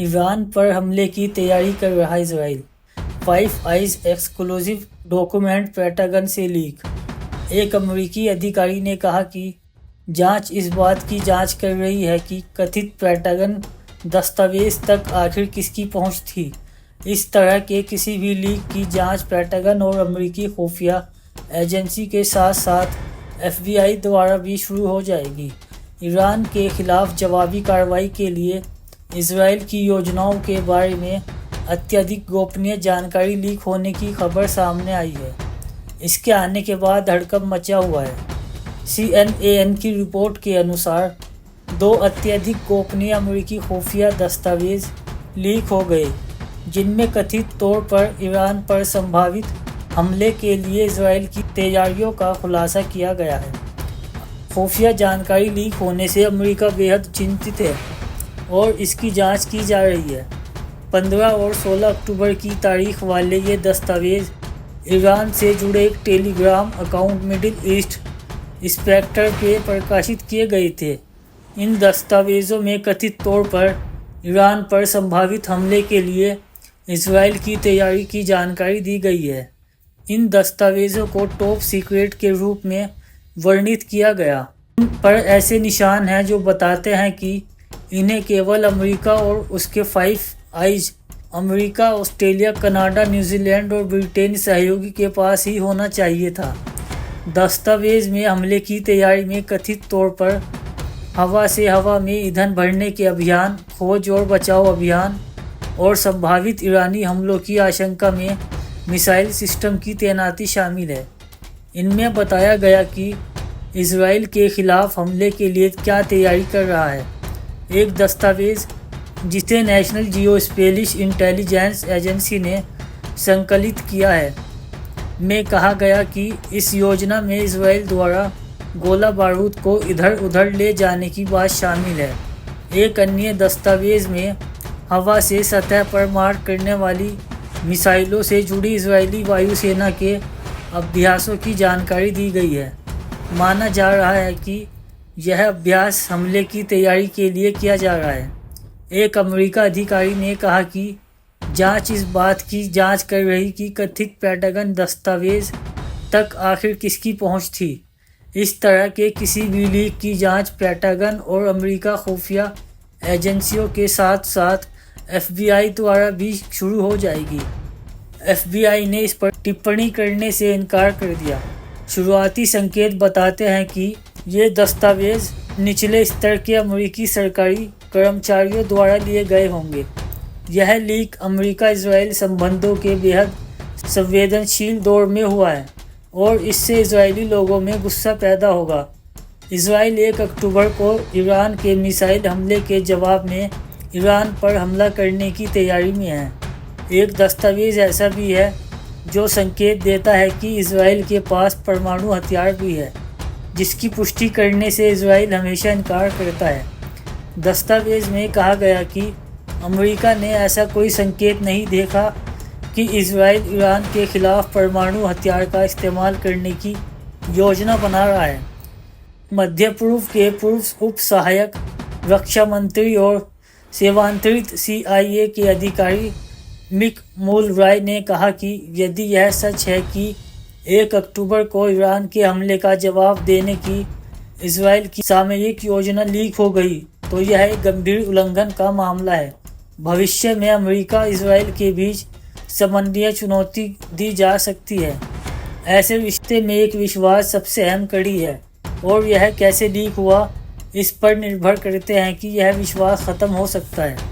Iran पर हमले की तैयारी कर रहा Israel. 5 eyes exclusive document pentagon से लीक। एक अमेरिकी अधिकारी ने कहा कि जांच इस बात की जांच कर रही है कि कथित पेंटागन दस्तावेज तक आखिर किसकी पहुंच थी। इस तरह के किसी भी लीक की जांच पेंटागन और अमेरिकी खुफिया एजेंसी के साथ साथ FBI द्वारा भी शुरू हो जाएगी। ईरान के खिलाफ जवाबी कार्रवाई के लिए इजराइल की योजनाओं के बारे में अत्यधिक गोपनीय जानकारी लीक होने की खबर सामने आई है। इसके आने के बाद हड़कंप मचा हुआ है। CNN की रिपोर्ट के अनुसार 2 अत्यधिक गोपनीय अमेरिकी खुफिया दस्तावेज लीक हो गए, जिनमें कथित तौर पर ईरान पर संभावित हमले के लिए इजराइल की तैयारियों का खुलासा किया गया है। खुफिया जानकारी लीक होने से अमेरिका बेहद चिंतित है और इसकी जांच की जा रही है। 15 और 16 अक्टूबर की तारीख वाले ये दस्तावेज ईरान से जुड़े एक Telegram account Middle East Spectator पे प्रकाशित किए गए थे। इन दस्तावेज़ों में कथित तौर पर ईरान पर संभावित हमले के लिए इजराइल की तैयारी की जानकारी दी गई है। इन दस्तावेज़ों को टॉप सीक्रेट के रूप में वर्णित किया गया। इन पर ऐसे निशान हैं जो बताते हैं कि इन्हें केवल अमेरिका और उसके 5 eyes America, Australia, Canada, New Zealand और ब्रिटेन सहयोगी के पास ही होना चाहिए था। दस्तावेज में हमले की तैयारी में कथित तौर पर हवा से हवा में ईंधन भरने के अभियान, खोज और बचाव अभियान और संभावित ईरानी हमलों की आशंका में मिसाइल सिस्टम की तैनाती शामिल है। इनमें बताया गया कि इजराइल के खिलाफ हमले के लिए क्या तैयारी कर रहा है। एक दस्तावेज जिसे नेशनल जियोस्पेशियल इंटेलिजेंस एजेंसी ने संकलित किया है में कहा गया कि इस योजना में इजराइल द्वारा गोला बारूद को इधर उधर ले जाने की बात शामिल है। एक अन्य दस्तावेज में हवा से सतह पर मार करने वाली मिसाइलों से जुड़ी इजरायली वायुसेना के अभ्यासों की जानकारी दी गई है। माना जा रहा है कि यह अभ्यास हमले की तैयारी के लिए किया जा रहा है। एक अमेरिका अधिकारी ने कहा कि जांच इस बात की जांच कर रही कि कथित पेंटागन दस्तावेज तक आखिर किसकी पहुंच थी। इस तरह के किसी भी लीक की जांच पेंटागन और अमेरिका खुफिया एजेंसियों के साथ साथ FBI द्वारा भी शुरू हो जाएगी। FBI ने इस पर टिप्पणी करने से इनकार कर दिया। शुरुआती संकेत बताते हैं कि ये दस्तावेज निचले स्तर के अमेरिकी सरकारी कर्मचारियों द्वारा लिए गए होंगे। यह लीक अमेरिका इजराइल संबंधों के बेहद संवेदनशील दौर में हुआ है और इससे इजरायली लोगों में गुस्सा पैदा होगा। इजराइल 1 अक्टूबर को ईरान के मिसाइल हमले के जवाब में ईरान पर हमला करने की तैयारी में है। एक दस्तावेज ऐसा भी है जो संकेत देता है कि इजराइल के पास परमाणु हथियार भी है, जिसकी पुष्टि करने से इजराइल हमेशा इनकार करता है। दस्तावेज में कहा गया कि अमेरिका ने ऐसा कोई संकेत नहीं देखा कि इजराइल ईरान के खिलाफ परमाणु हथियार का इस्तेमाल करने की योजना बना रहा है। मध्य पूर्व के पूर्व उप सहायक रक्षा मंत्री और सेवांतरित CIA के अधिकारी मिक मुलरॉय ने कहा कि यदि यह सच है कि 1 अक्टूबर को ईरान के हमले का जवाब देने की इजराइल की सामरिक योजना लीक हो गई, तो यह एक गंभीर उल्लंघन का मामला है। भविष्य में अमेरिका इजराइल के बीच संबंधीय चुनौती दी जा सकती है। ऐसे रिश्ते में एक विश्वास सबसे अहम कड़ी है और यह कैसे लीक हुआ इस पर निर्भर करते हैं कि यह विश्वास ख़त्म हो सकता है।